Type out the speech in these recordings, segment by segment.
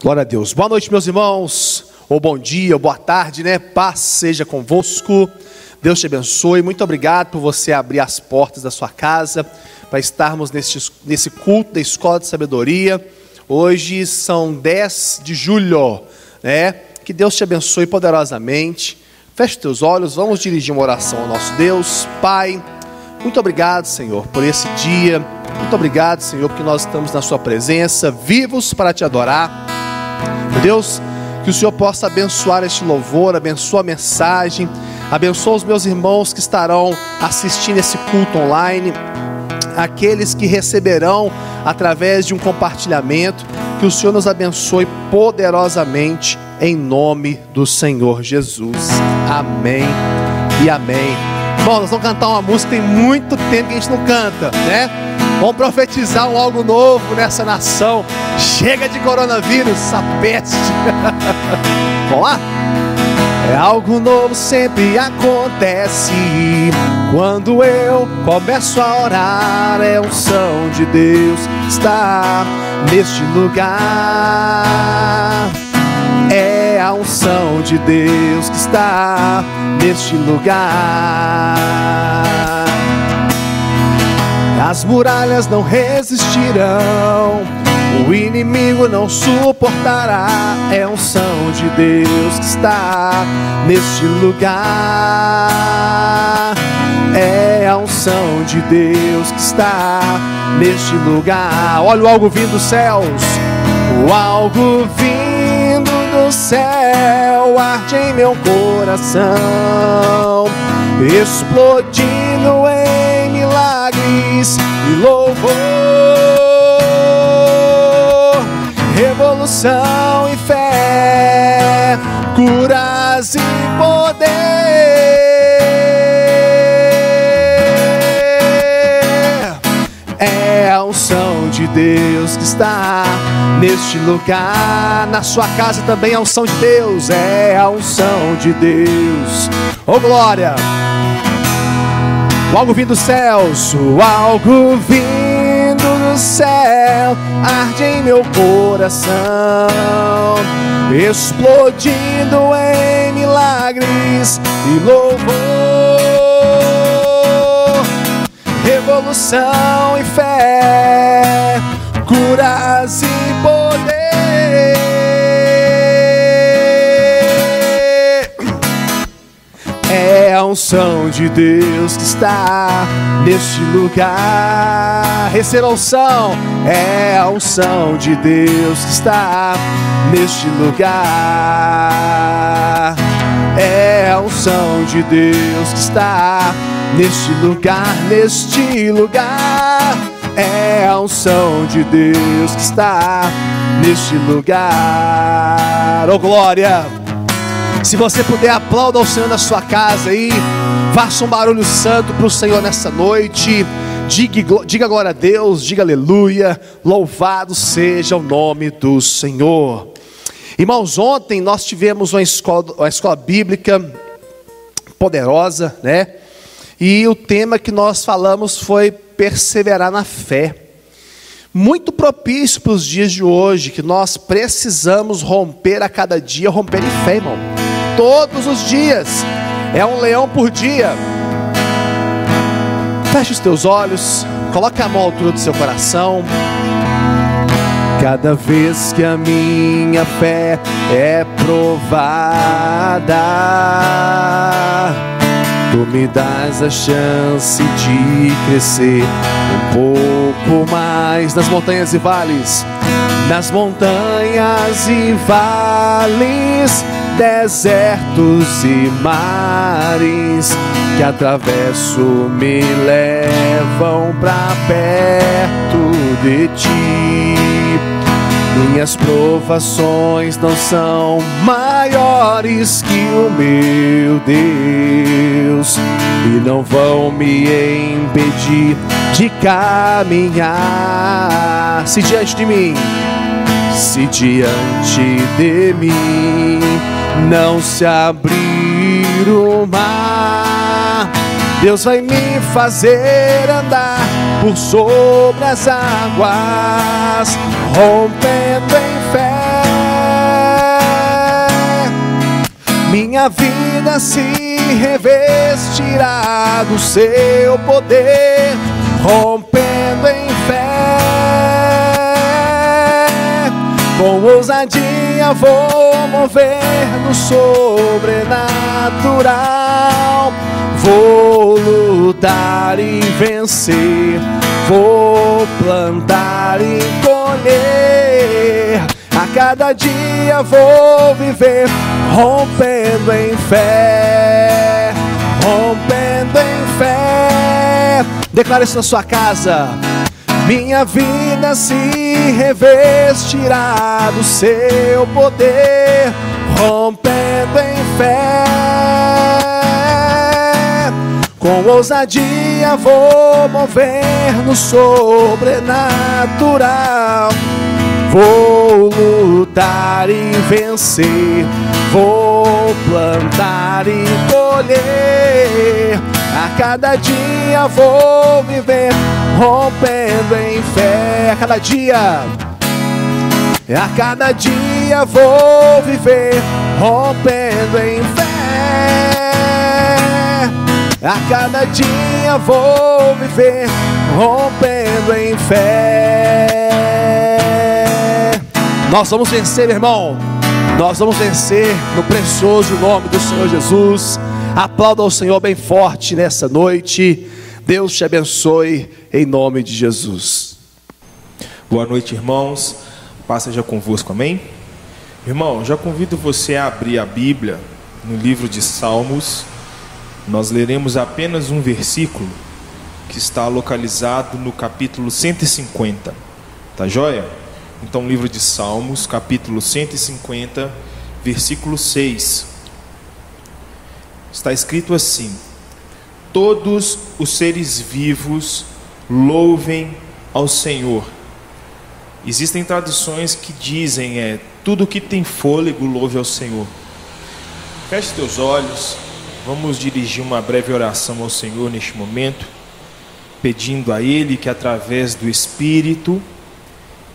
Glória a Deus. Boa noite, meus irmãos, ou bom dia, ou boa tarde, né? Paz seja convosco, Deus te abençoe. Muito obrigado por você abrir as portas da sua casa, para estarmos nesse culto da Escola de Sabedoria. Hoje são 10 de julho, né? Que Deus te abençoe poderosamente. Feche teus olhos, vamos dirigir uma oração ao nosso Deus. Pai, muito obrigado, Senhor, por esse dia. Muito obrigado, Senhor, porque nós estamos na sua presença, vivos para te adorar. Meu Deus, que o Senhor possa abençoar este louvor, abençoa a mensagem, abençoa os meus irmãos que estarão assistindo esse culto online, aqueles que receberão através de um compartilhamento. Que o Senhor nos abençoe poderosamente, em nome do Senhor Jesus. Amém e amém. Bom, nós vamos cantar uma música, tem muito tempo que a gente não canta, né? Vamos profetizar um algo novo nessa nação. Chega de coronavírus, essa peste. Vamos lá? É algo novo sempre acontece quando eu começo a orar. É a unção de Deus que está neste lugar. É a unção de Deus que está neste lugar. As muralhas não resistirão, o inimigo não suportará. É a unção de Deus que está neste lugar. É a unção de Deus que está neste lugar. Olha o algo vindo dos céus. O algo vindo do céu arde em meu coração, explodindo em milagres e louvor, revolução e fé, curas e poder. É a unção de Deus que está neste lugar. Na sua casa também a unção de Deus. É a unção de Deus. Oh glória! O algo vindo dos céus, o algo vindo do céu arde em meu coração, explodindo em milagres e louvor, revolução e fé, curas e poder. É a unção de Deus que está neste lugar. Receba a unção. É a unção de Deus que está neste lugar. É a unção de Deus que está neste lugar, neste lugar. É a unção de Deus que está neste lugar. Oh glória! Se você puder, aplauda ao Senhor na sua casa aí. Faça um barulho santo para o Senhor nessa noite. Diga glória a Deus, diga aleluia. Louvado seja o nome do Senhor. Irmãos, ontem nós tivemos uma escola bíblica poderosa, né? E o tema que nós falamos foi perseverar na fé. Muito propício para os dias de hoje, que nós precisamos romper a cada dia, romper em fé, irmão. Todos os dias, é um leão por dia. Feche os teus olhos, coloque a mão à altura do seu coração. Cada vez que a minha fé é provada, tu me dás a chance de crescer um pouco mais nas montanhas e vales, nas montanhas e vales, desertos e mares que atravesso me levam pra perto de ti. Minhas provações não são maiores que o meu Deus e não vão me impedir de caminhar. Se diante de mim não se abrir o mar, Deus vai me fazer andar por sobre as águas, rompendo em fé. minha vida se revestirá do seu poder, rompendo em fé. Com ousadia vou mover no sobrenatural, vou lutar e vencer, vou plantar e colher. A cada dia vou viver rompendo em fé, rompendo em fé. Declare isso na sua casa. Minha vida se revestirá do seu poder, rompendo em fé. Com ousadia vou mover no sobrenatural, vou lutar e vencer, vou plantar e colher. A cada dia vou viver rompendo em fé. A cada dia vou viver rompendo em fé. A cada dia vou viver rompendo em fé. Nós vamos vencer, meu irmão. Nós vamos vencer no precioso nome do Senhor Jesus. Aplauda ao Senhor bem forte nessa noite. Deus te abençoe em nome de Jesus. Boa noite, irmãos. Paz seja convosco, amém? Irmão, já convido você a abrir a Bíblia no livro de Salmos. Nós leremos apenas um versículo que está localizado no capítulo 150. Tá joia? Então, livro de Salmos, capítulo 150, versículo 6. Está escrito assim: todos os seres vivos louvem ao Senhor. Existem traduções que dizem tudo que tem fôlego louve ao Senhor. Feche teus olhos. Vamos dirigir uma breve oração ao Senhor neste momento, pedindo a Ele que através do Espírito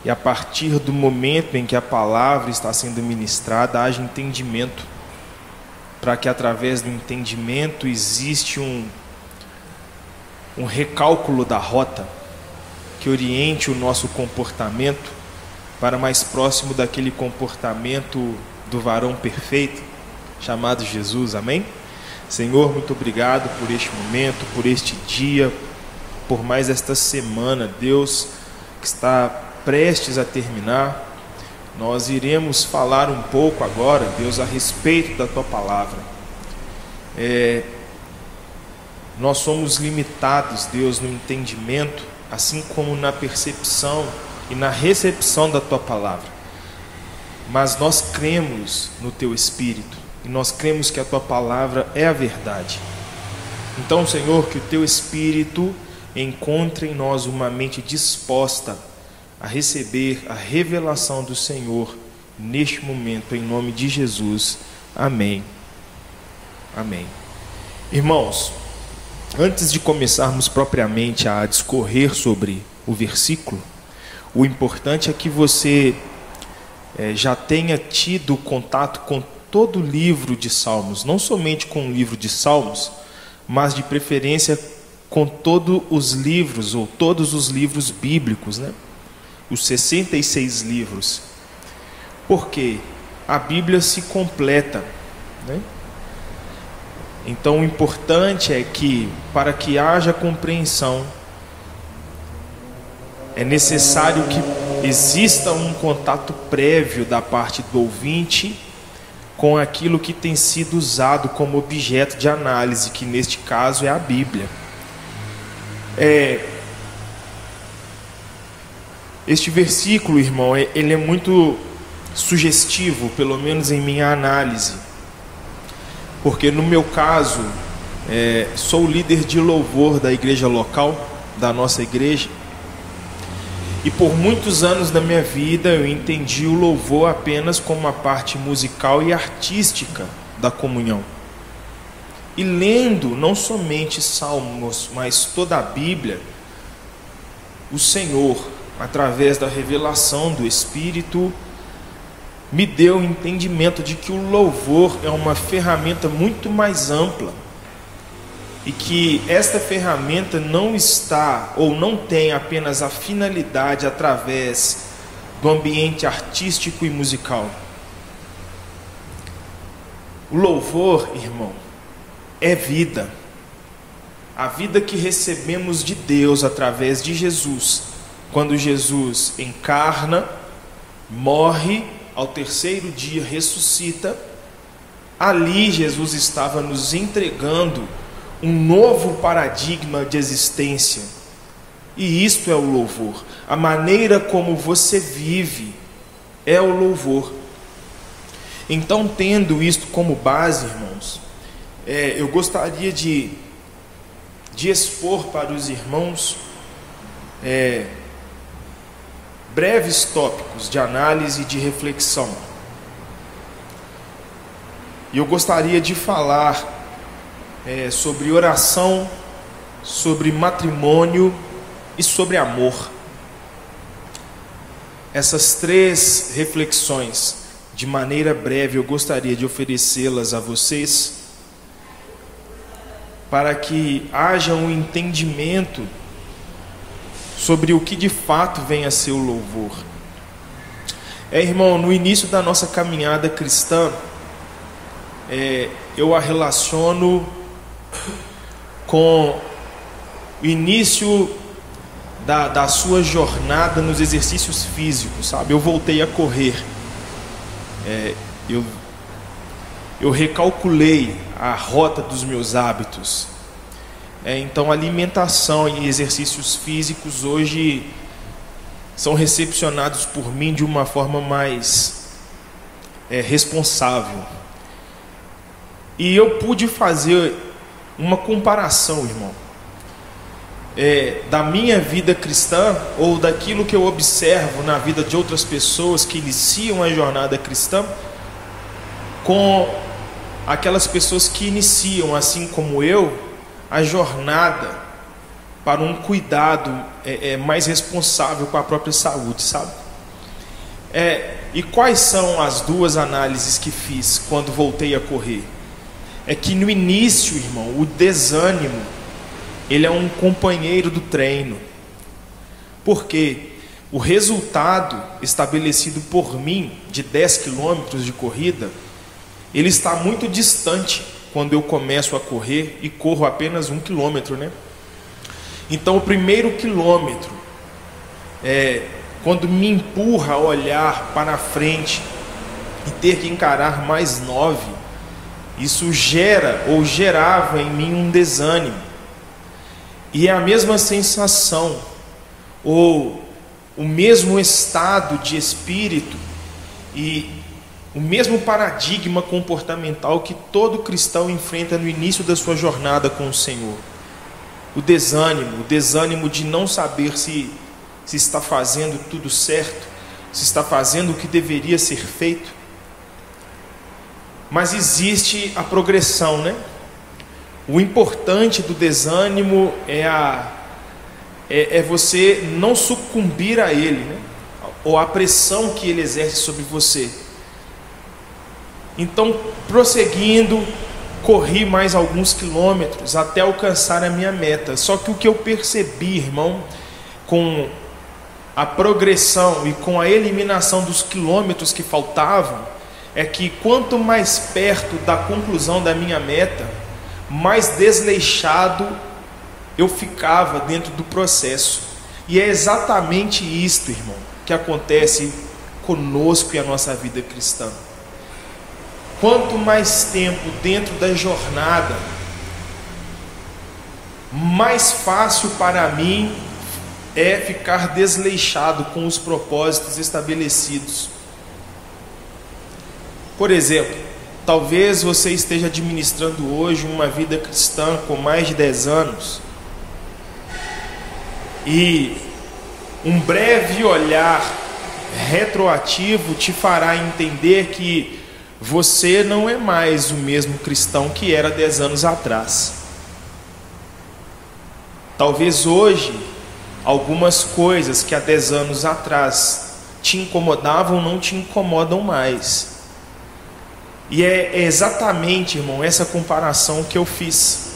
e a partir do momento em que a palavra está sendo ministrada, haja entendimento, para que através do entendimento existe um recálculo da rota, que oriente o nosso comportamento para mais próximo daquele comportamento do varão perfeito, chamado Jesus, amém? Senhor, muito obrigado por este momento, por este dia, por mais esta semana, Deus, que está prestes a terminar. Nós iremos falar um pouco agora, Deus, a respeito da Tua palavra. Nós somos limitados, Deus, no entendimento, assim como na percepção e na recepção da Tua palavra. Mas nós cremos no Teu Espírito e nós cremos que a Tua palavra é a verdade. Então, Senhor, que o Teu Espírito encontre em nós uma mente disposta a receber a revelação do Senhor neste momento, em nome de Jesus. Amém. Amém. Irmãos, antes de começarmos propriamente a discorrer sobre o versículo, o importante é que você já tenha tido contato com todo o livro de Salmos, não somente com o livro de Salmos, mas de preferência com todos os livros, ou todos os livros bíblicos, né? Os 66 livros. Porque a Bíblia se completa, né? Então o importante é que, para que haja compreensão, é necessário que exista um contato prévio da parte do ouvinte com aquilo que tem sido usado como objeto de análise, que neste caso é a Bíblia. Este versículo, irmão, ele é muito sugestivo, pelo menos em minha análise, porque no meu caso, sou líder de louvor da igreja local, da nossa igreja, e por muitos anos da minha vida eu entendi o louvor apenas como uma parte musical e artística da comunhão. E lendo não somente salmos, mas toda a Bíblia, o Senhor, através da revelação do Espírito, me deu o entendimento de que o louvor é uma ferramenta muito mais ampla e que esta ferramenta não está ou não tem apenas a finalidade através do ambiente artístico e musical. O louvor, irmão, é vida. A vida que recebemos de Deus através de Jesus, quando Jesus encarna, morre, ao terceiro dia ressuscita. Ali Jesus estava nos entregando um novo paradigma de existência. E isto é o louvor. A maneira como você vive é o louvor. Então, tendo isto como base, irmãos, eu gostaria de expor para os irmãos breves tópicos de análise e de reflexão. E eu gostaria de falar sobre oração, sobre matrimônio e sobre amor. Essas três reflexões, de maneira breve, eu gostaria de oferecê-las a vocês, para que haja um entendimento sobre o que de fato vem a ser o louvor. Irmão, no início da nossa caminhada cristã, eu a relaciono com o início da sua jornada nos exercícios físicos, sabe? Eu voltei a correr, eu recalculei a rota dos meus hábitos. Então, alimentação e exercícios físicos hoje são recepcionados por mim de uma forma mais responsável. E eu pude fazer uma comparação, irmão, da minha vida cristã, ou daquilo que eu observo na vida de outras pessoas que iniciam a jornada cristã, com aquelas pessoas que iniciam, assim como eu, a jornada para um cuidado mais responsável com a própria saúde, sabe? E quais são as duas análises que fiz quando voltei a correr? Que no início, irmão, o desânimo, ele é um companheiro do treino. Porque o resultado estabelecido por mim de 10 quilômetros de corrida, ele está muito distante quando eu começo a correr e corro apenas 1 quilômetro, né? Então, o primeiro quilômetro, quando me empurra a olhar para frente e ter que encarar mais 9, isso gera ou gerava em mim um desânimo. E é a mesma sensação, ou o mesmo estado de espírito e o mesmo paradigma comportamental que todo cristão enfrenta no início da sua jornada com o Senhor. O desânimo de não saber se está fazendo tudo certo, se está fazendo o que deveria ser feito. Mas existe a progressão, né? O importante do desânimo é você não sucumbir a ele, né? Ou a pressão que ele exerce sobre você. Então, prosseguindo, corri mais alguns quilômetros até alcançar a minha meta. Só que o que eu percebi, irmão, com a progressão e com a eliminação dos quilômetros que faltavam, é que quanto mais perto da conclusão da minha meta, mais desleixado eu ficava dentro do processo. E é exatamente isto, irmão, que acontece conosco e a nossa vida cristã. Quanto mais tempo dentro da jornada, mais fácil para mim é ficar desleixado com os propósitos estabelecidos. Por exemplo, talvez você esteja administrando hoje uma vida cristã com mais de 10 anos e um breve olhar retroativo te fará entender que você não é mais o mesmo cristão que era 10 anos atrás. Talvez hoje, algumas coisas que há 10 anos atrás te incomodavam não te incomodam mais. E é exatamente, irmão, essa comparação que eu fiz.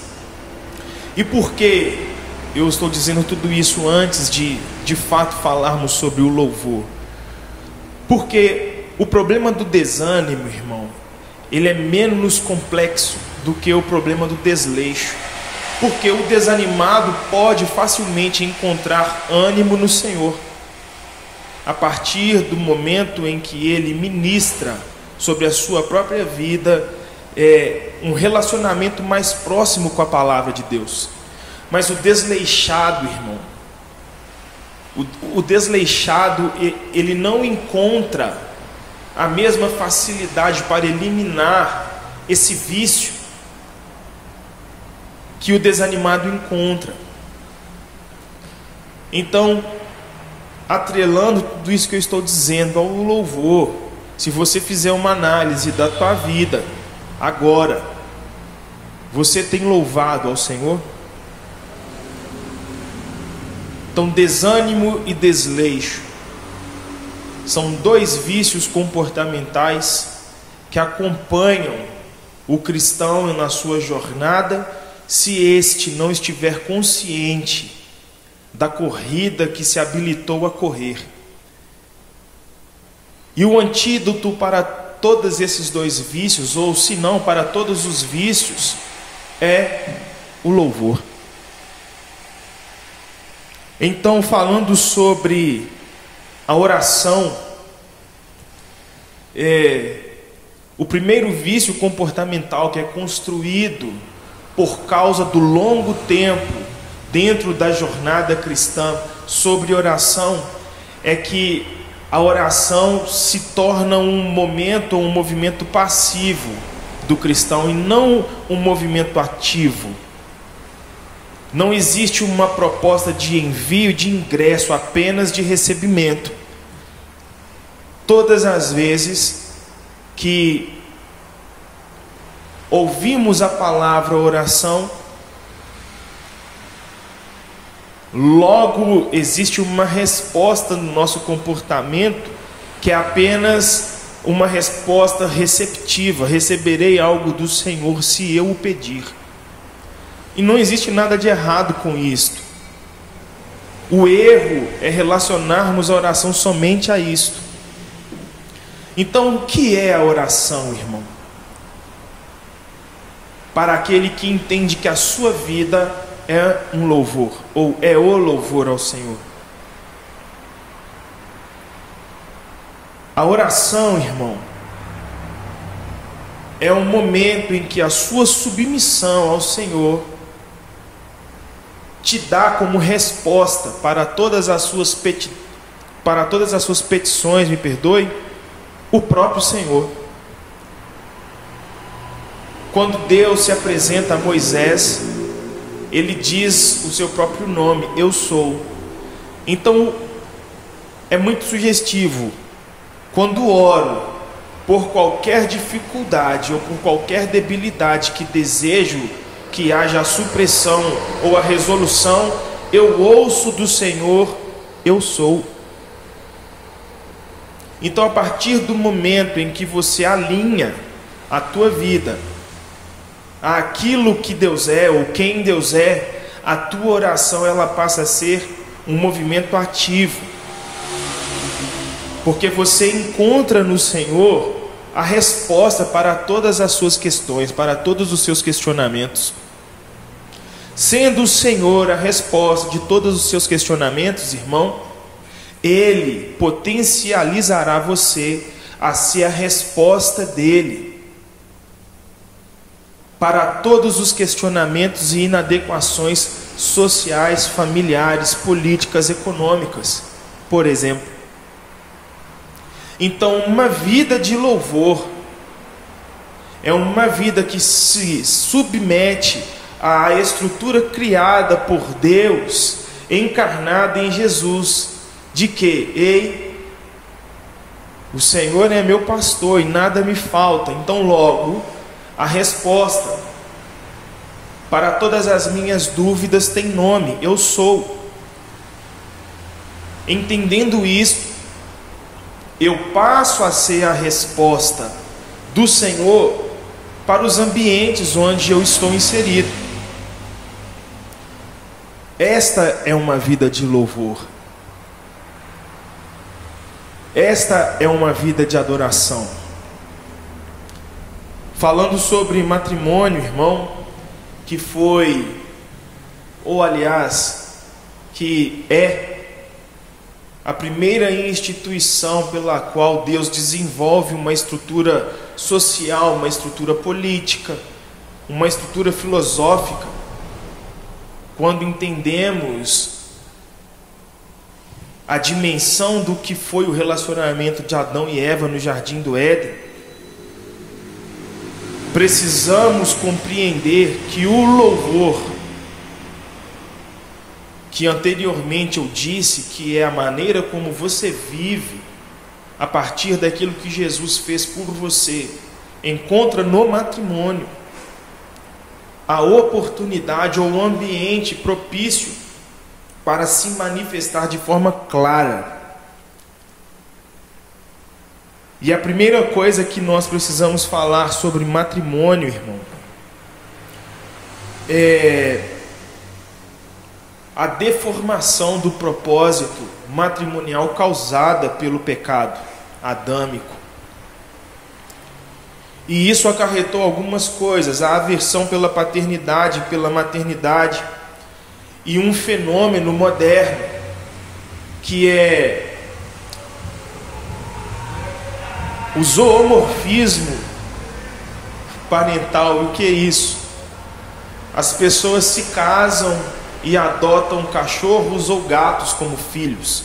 E por que eu estou dizendo tudo isso antes de fato falarmos sobre o louvor? Porque o problema do desânimo, irmão, ele é menos complexo do que o problema do desleixo. Porque o desanimado pode facilmente encontrar ânimo no Senhor a partir do momento em que ele ministra sobre a sua própria vida um relacionamento mais próximo com a palavra de Deus. Mas o desleixado, irmão, o desleixado, ele não encontra a mesma facilidade para eliminar esse vício que o desanimado encontra. Então, atrelando tudo isso que eu estou dizendo ao louvor, se você fizer uma análise da tua vida agora, você tem louvado ao Senhor? Então, desânimo e desleixo são dois vícios comportamentais que acompanham o cristão na sua jornada, se este não estiver consciente da corrida que se habilitou a correr. E o antídoto para todos esses dois vícios, ou se não para todos os vícios, é o louvor. Então, falando sobre a oração, o primeiro vício comportamental que é construído por causa do longo tempo dentro da jornada cristã sobre oração é que a oração se torna um momento ou um movimento passivo do cristão e não um movimento ativo. Não existe uma proposta de envio, de ingresso, apenas de recebimento. Todas as vezes que ouvimos a palavra oração, logo existe uma resposta no nosso comportamento que é apenas uma resposta receptiva. Receberei algo do Senhor se eu o pedir. E não existe nada de errado com isto. O erro é relacionarmos a oração somente a isto. Então, o que é a oração, irmão? Para aquele que entende que a sua vida é um louvor, ou é o louvor ao Senhor. A oração, irmão, é um momento em que a sua submissão ao Senhor te dá como resposta para todas as suas petições, o próprio Senhor. Quando Deus se apresenta a Moisés, ele diz o seu próprio nome: eu sou. Então é muito sugestivo. Quando oro por qualquer dificuldade ou por qualquer debilidade que desejo que haja a supressão ou a resolução, eu ouço do Senhor: eu sou. Então, a partir do momento em que você alinha a tua vida àquilo que Deus é ou quem Deus é, a tua oração ela passa a ser um movimento ativo, porque você encontra no Senhor a resposta para todas as suas questões, para todos os seus questionamentos. Sendo o Senhor a resposta de todos os seus questionamentos, irmão, Ele potencializará você a ser a resposta dEle para todos os questionamentos e inadequações sociais, familiares, políticas, econômicas, por exemplo. Então, uma vida de louvor é uma vida que se submete à estrutura criada por Deus, encarnada em Jesus, de que, ei, o Senhor é meu pastor e nada me falta. Então, logo, a resposta para todas as minhas dúvidas tem nome: eu sou. Entendendo isso, eu passo a ser a resposta do Senhor para os ambientes onde eu estou inserido. Esta é uma vida de louvor. Esta é uma vida de adoração. Falando sobre matrimônio, irmão, que foi, ou aliás, que é a primeira instituição pela qual Deus desenvolve uma estrutura social, uma estrutura política, uma estrutura filosófica. Quando entendemos a dimensão do que foi o relacionamento de Adão e Eva no Jardim do Éden, precisamos compreender que o louvor, que anteriormente eu disse que é a maneira como você vive a partir daquilo que Jesus fez por você, encontra no matrimônio a oportunidade ou o ambiente propício para se manifestar de forma clara. E a primeira coisa que nós precisamos falar sobre matrimônio, irmão, é a deformação do propósito matrimonial causada pelo pecado adâmico. E isso acarretou algumas coisas: a aversão pela paternidade, pela maternidade, e um fenômeno moderno que é o zoomorfismo parental. E o que é isso? As pessoas se casam e adotam cachorros ou gatos como filhos.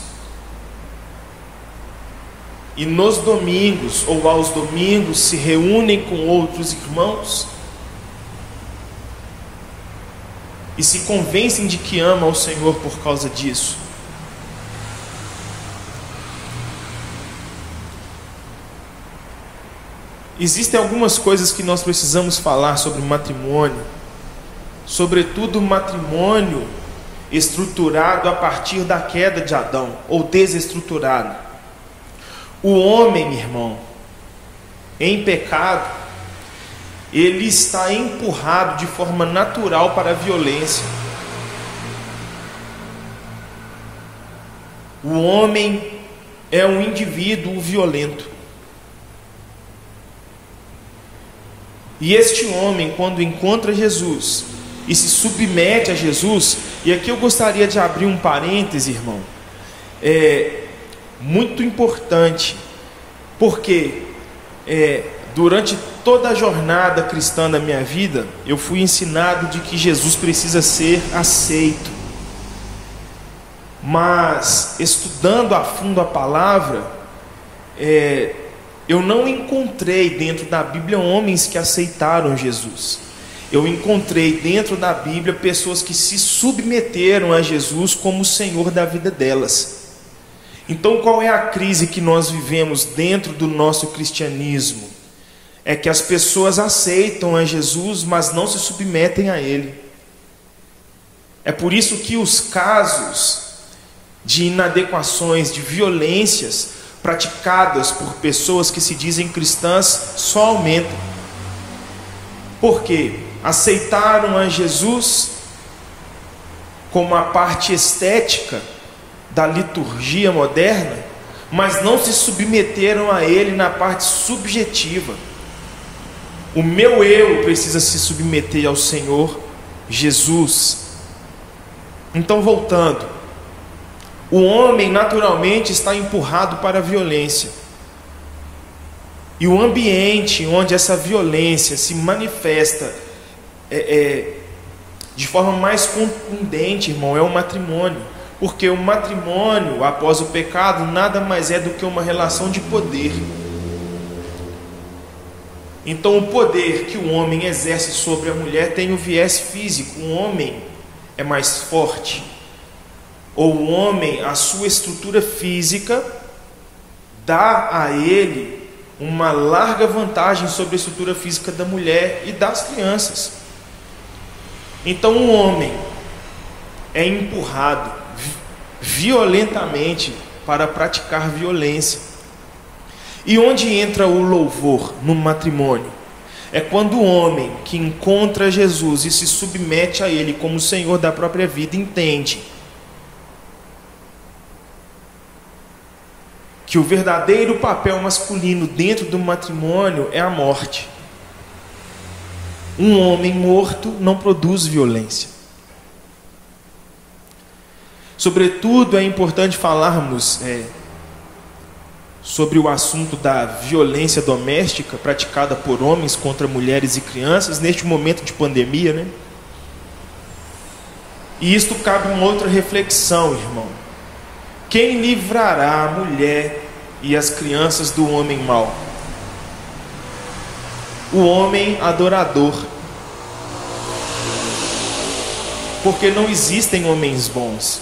E nos domingos ou aos domingos se reúnem com outros irmãos e se convencem de que amam o Senhor por causa disso. Existem algumas coisas que nós precisamos falar sobre matrimônio, sobretudo o matrimônio estruturado a partir da queda de Adão, ou desestruturado. O homem, irmão, em pecado, ele está empurrado de forma natural para a violência. O homem é um indivíduo violento. E este homem, quando encontra Jesus e se submete a Jesus, e aqui eu gostaria de abrir um parêntese, irmão, muito importante, porque durante toda a jornada cristã da minha vida, eu fui ensinado de que Jesus precisa ser aceito. Mas, estudando a fundo a palavra, eu não encontrei dentro da Bíblia homens que aceitaram Jesus. Eu encontrei dentro da Bíblia pessoas que se submeteram a Jesus como o Senhor da vida delas. Então, qual é a crise que nós vivemos dentro do nosso cristianismo? É que as pessoas aceitam a Jesus, mas não se submetem a Ele. É por isso que os casos de inadequações, de violências praticadas por pessoas que se dizem cristãs só aumentam. Por quê? Aceitaram a Jesus como a parte estética da liturgia moderna, mas não se submeteram a Ele na parte subjetiva. O meu eu precisa se submeter ao Senhor Jesus. Então, voltando, o homem naturalmente está empurrado para a violência. E o ambiente onde essa violência se manifesta de forma mais contundente, irmão, é o matrimônio. Porque o matrimônio, após o pecado, nada mais é do que uma relação de poder. Então, o poder que o homem exerce sobre a mulher tem o viés físico. O homem é mais forte. Ou o homem, a sua estrutura física, dá a ele uma larga vantagem sobre a estrutura física da mulher e das crianças. Então, o homem é empurrado violentamente para praticar violência. E onde entra o louvor no matrimônio? É quando o homem que encontra Jesus e se submete a Ele como Senhor da própria vida entende que o verdadeiro papel masculino dentro do matrimônio é a morte. Um homem morto não produz violência. Sobretudo, é importante falarmos sobre o assunto da violência doméstica praticada por homens contra mulheres e crianças neste momento de pandemia, né? E isto cabe uma outra reflexão, irmão. Quem livrará a mulher e as crianças do homem mau? O homem adorador. Porque não existem homens bons.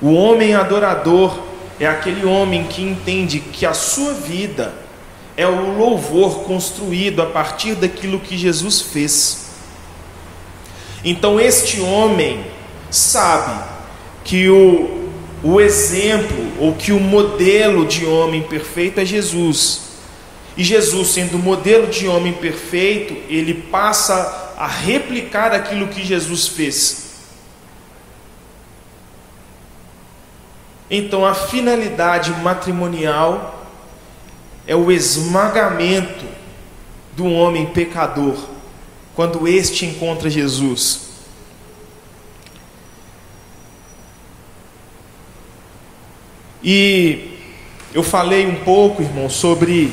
O homem adorador é aquele homem que entende que a sua vida é o louvor construído a partir daquilo que Jesus fez. Então este homem sabe que o exemplo ou que o modelo de homem perfeito é Jesus. E Jesus, sendo o modelo de homem perfeito, ele passa a replicar aquilo que Jesus fez. Então a finalidade matrimonial é o esmagamento do homem pecador, quando este encontra Jesus. E eu falei um pouco, irmão, sobre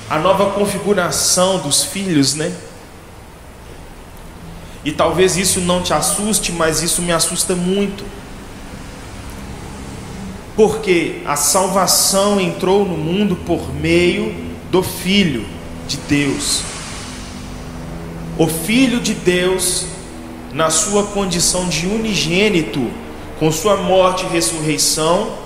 a nova configuração dos filhos, né? E talvez isso não te assuste, mas isso me assusta muito. Porque a salvação entrou no mundo por meio do Filho de Deus. O Filho de Deus, na sua condição de unigênito, com sua morte e ressurreição,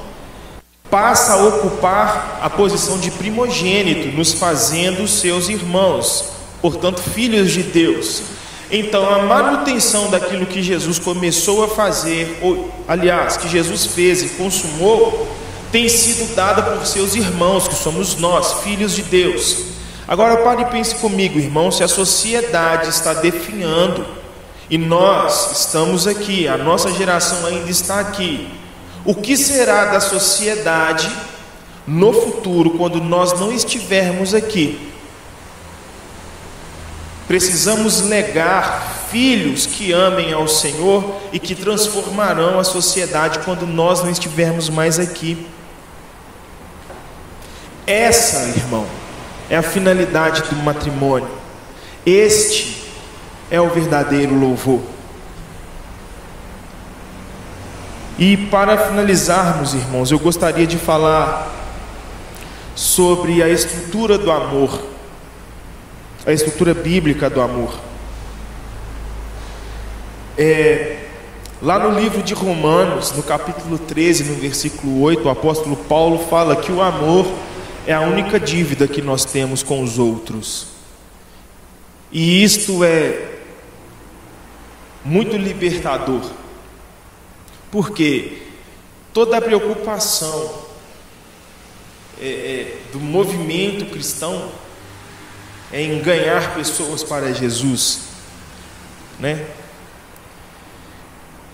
passa a ocupar a posição de primogênito, nos fazendo seus irmãos, portanto, filhos de Deus. Então, a manutenção daquilo que Jesus começou a fazer, ou, aliás, que Jesus fez e consumou, tem sido dada por seus irmãos, que somos nós, filhos de Deus. Agora, pare e pense comigo, irmão, se a sociedade está definhando, e nós estamos aqui, a nossa geração ainda está aqui, o que será da sociedade no futuro, quando nós não estivermos aqui? Precisamos legar filhos que amem ao Senhor e que transformarão a sociedade quando nós não estivermos mais aqui. Essa, irmão, é a finalidade do matrimônio. Este é o verdadeiro louvor. E para finalizarmos, irmãos, eu gostaria de falar sobre a estrutura do amor, a estrutura bíblica do amor. Lá no livro de Romanos, no capítulo 13, no versículo 8, o apóstolo Paulo fala que o amor é a única dívida que nós temos com os outros. E isto é muito libertador, porque toda a preocupação do movimento cristão é em ganhar pessoas para Jesus, né?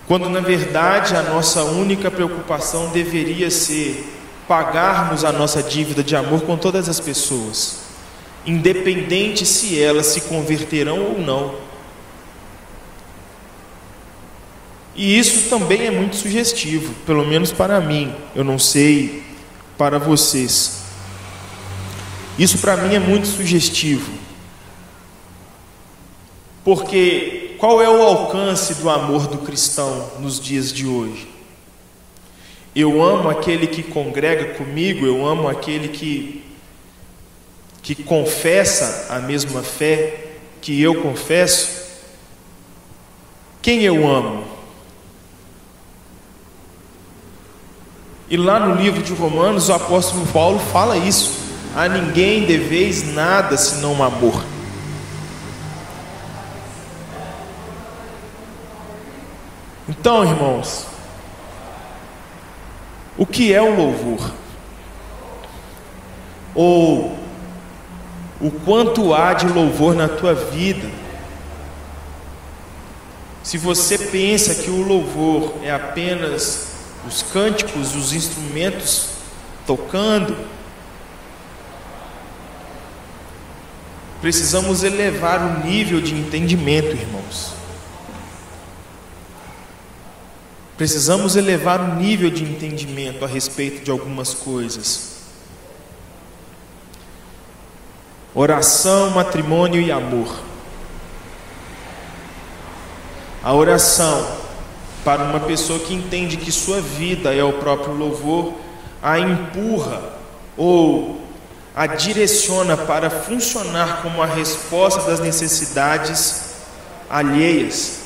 Quando na verdade a nossa única preocupação deveria ser pagarmos a nossa dívida de amor com todas as pessoas, independente se elas se converterão ou não. E isso também é muito sugestivo, pelo menos para mim, eu não sei para vocês. Isso para mim é muito sugestivo, porque qual é o alcance do amor do cristão nos dias de hoje? Eu amo aquele que congrega comigo, eu amo aquele que confessa a mesma fé que eu confesso. Quem eu amo? E lá no livro de Romanos, o apóstolo Paulo fala isso: a ninguém deveis nada senão amor. Então, irmãos, O que é o louvor? Ou o quanto há de louvor na tua vida? Se você pensa que o louvor é apenas os cânticos, os instrumentos tocando, precisamos elevar o nível de entendimento, irmãos. Precisamos elevar o nível de entendimento a respeito de algumas coisas. Oração, matrimônio e amor. A oração, para uma pessoa que entende que sua vida é o próprio louvor, a empurra ou a direciona para funcionar como a resposta das necessidades alheias.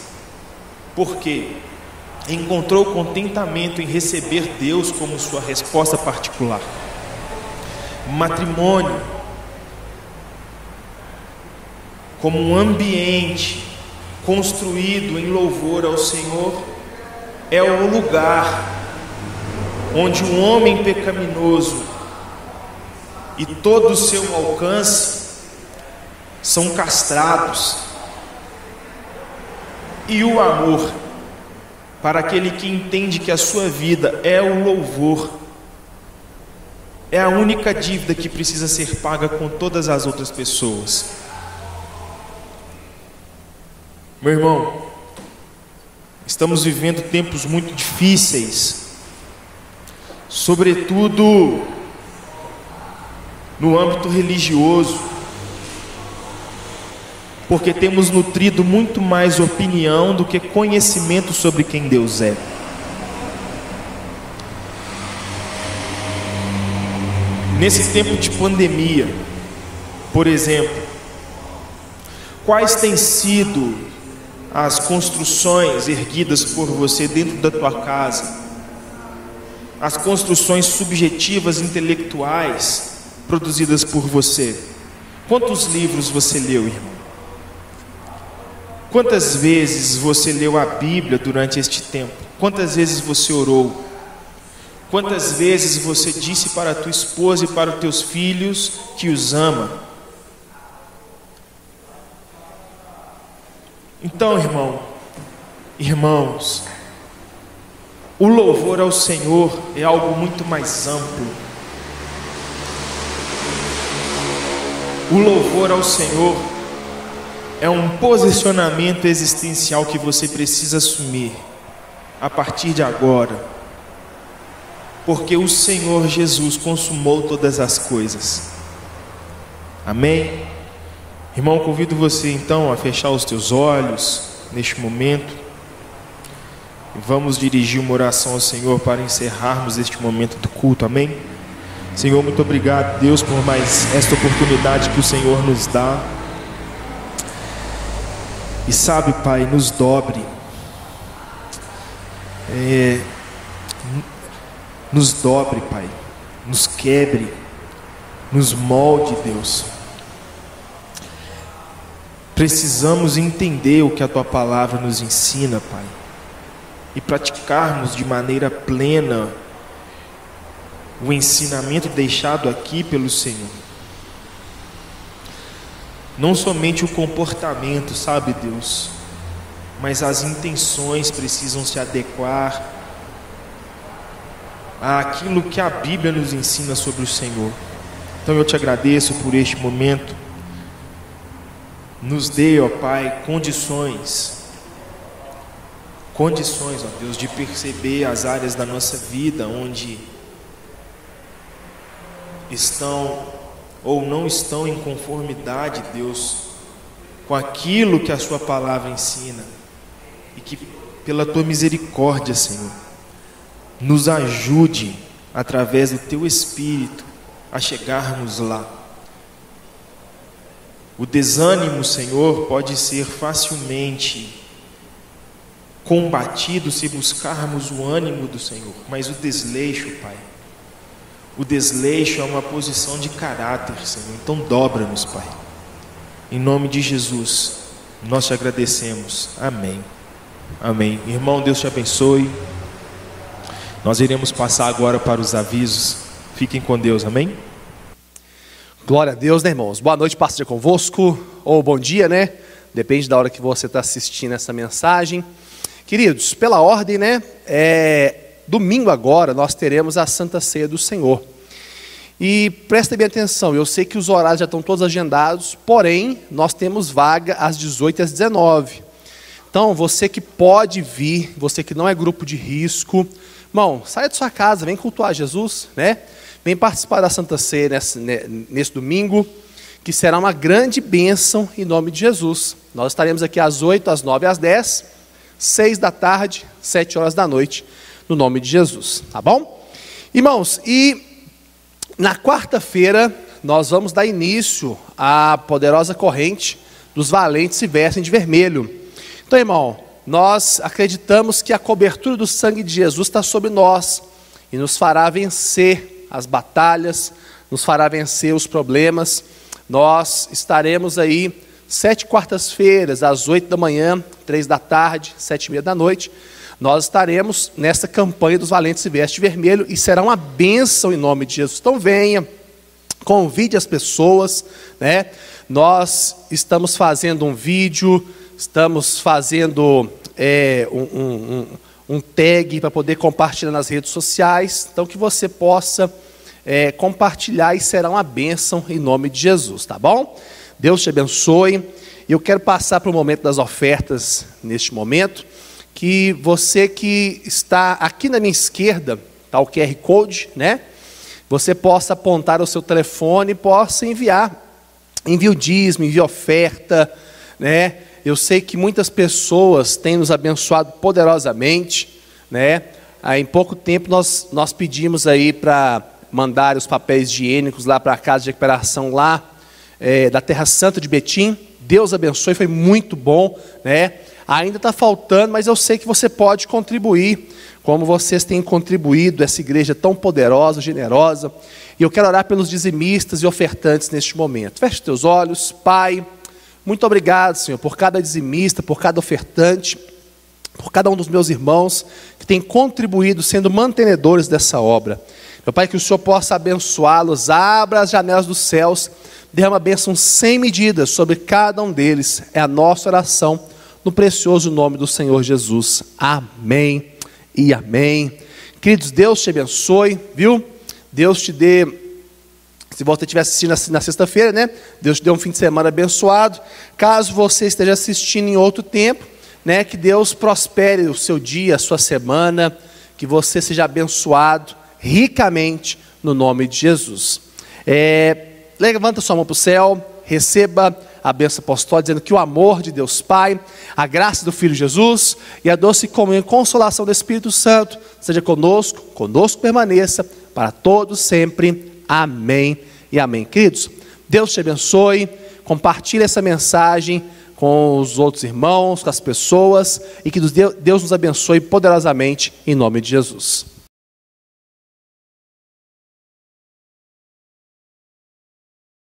Por quê? Encontrou contentamento em receber Deus como sua resposta particular. Matrimônio, como um ambiente construído em louvor ao Senhor, é o lugar onde um homem pecaminoso e todo o seu alcance são castrados, e o amor, para aquele que entende que a sua vida é o louvor, é a única dívida que precisa ser paga com todas as outras pessoas. Meu irmão, estamos vivendo tempos muito difíceis, sobretudo no âmbito religioso, porque temos nutrido muito mais opinião do que conhecimento sobre quem Deus é. Nesse tempo de pandemia, por exemplo, quais têm sido as construções erguidas por você dentro da tua casa, as construções subjetivas, intelectuais, produzidas por você? Quantos livros você leu, irmão? Quantas vezes você leu a Bíblia durante este tempo? Quantas vezes você orou? Quantas vezes você disse para a tua esposa e para os teus filhos que os ama? Então, irmãos, o louvor ao Senhor é algo muito mais amplo. O louvor ao Senhor é um posicionamento existencial que você precisa assumir a partir de agora, porque o Senhor Jesus consumou todas as coisas. Amém? Irmão, convido você então a fechar os teus olhos neste momento e vamos dirigir uma oração ao Senhor para encerrarmos este momento do culto. Amém? Senhor, muito obrigado, Deus, por mais esta oportunidade que o Senhor nos dá. E sabe, Pai, nos dobre, nos dobre, Pai, nos quebre, nos molde, Deus. Precisamos entender o que a Tua palavra nos ensina, Pai, e praticarmos de maneira plena o ensinamento deixado aqui pelo Senhor. Não somente o comportamento, sabe, Deus, mas as intenções precisam se adequar àquilo que a Bíblia nos ensina sobre o Senhor. Então eu te agradeço por este momento. Nos dê, ó Pai, condições, ó Deus, de perceber as áreas da nossa vida onde estão ou não estão em conformidade, Deus, com aquilo que a Sua palavra ensina, e que pela Tua misericórdia, Senhor, nos ajude através do Teu Espírito a chegarmos lá. O desânimo, Senhor, pode ser facilmente combatido se buscarmos o ânimo do Senhor, mas o desleixo, Pai, o desleixo é uma posição de caráter, Senhor. Então dobra-nos, Pai, em nome de Jesus nós te agradecemos. Amém. Amém. Irmão, Deus te abençoe. Nós iremos passar agora para os avisos. Fiquem com Deus, amém? Glória a Deus, né, irmãos? Boa noite, paz seja convosco, ou bom dia, né? Depende da hora que você está assistindo essa mensagem. Queridos, pela ordem, né? Domingo agora nós teremos a Santa Ceia do Senhor. E prestem bem atenção, eu sei que os horários já estão todos agendados, porém, nós temos vaga às 18 e às 19. Então, você que pode vir, você que não é grupo de risco, irmão, saia de sua casa, vem cultuar Jesus, né? Vem participar da Santa Ceia nesse domingo, que será uma grande bênção em nome de Jesus. Nós estaremos aqui às 8, às 9 e às 10, 6 da tarde, 7 horas da noite, no nome de Jesus, tá bom? Irmãos, e na quarta-feira nós vamos dar início à poderosa corrente dos valentes se vestem de vermelho. Então, irmão, nós acreditamos que a cobertura do sangue de Jesus está sobre nós e nos fará vencer as batalhas, nos fará vencer os problemas. Nós estaremos aí 7 quartas-feiras, às 8 da manhã, 3 da tarde, 7h30 da noite. Nós estaremos nessa campanha dos valentes se vestem de vermelho e será uma bênção em nome de Jesus. Então venha, convide as pessoas, né? Nós estamos fazendo um vídeo, estamos fazendo um tag para poder compartilhar nas redes sociais, então que você possa compartilhar e será uma bênção em nome de Jesus, tá bom? Deus te abençoe. Eu quero passar para o momento das ofertas neste momento, que você que está aqui na minha esquerda, está o QR Code, né? Você possa apontar o seu telefone e possa envie o dízimo, envie oferta, né? Eu sei que muitas pessoas têm nos abençoado poderosamente, né? Em pouco tempo nós pedimos aí para mandar os papéis higiênicos lá para a casa de recuperação lá da Terra Santa de Betim. Deus abençoe, foi muito bom, né? Ainda está faltando, mas eu sei que você pode contribuir, como vocês têm contribuído, essa igreja tão poderosa, generosa. E eu quero orar pelos dizimistas e ofertantes neste momento. Feche teus olhos. Pai, muito obrigado, Senhor, por cada dizimista, por cada ofertante, por cada um dos meus irmãos que tem contribuído sendo mantenedores dessa obra. Meu Pai, que o Senhor possa abençoá-los, abra as janelas dos céus, derrama bênção sem medidas sobre cada um deles. É a nossa oração, no precioso nome do Senhor Jesus. Amém e amém. Queridos, Deus te abençoe, viu? Deus te dê, se você estiver assistindo na sexta-feira, né? Deus te dê um fim de semana abençoado. Caso você esteja assistindo em outro tempo, né? Que Deus prospere o seu dia, a sua semana, que você seja abençoado ricamente no nome de Jesus. Levanta sua mão para o céu, receba a bênção apostólica, dizendo que o amor de Deus Pai, a graça do Filho Jesus e a doce comunhão e consolação do Espírito Santo seja conosco permaneça para todos sempre. Amém e amém. Queridos, Deus te abençoe, compartilhe essa mensagem com os outros irmãos, com as pessoas, e que Deus nos abençoe poderosamente em nome de Jesus.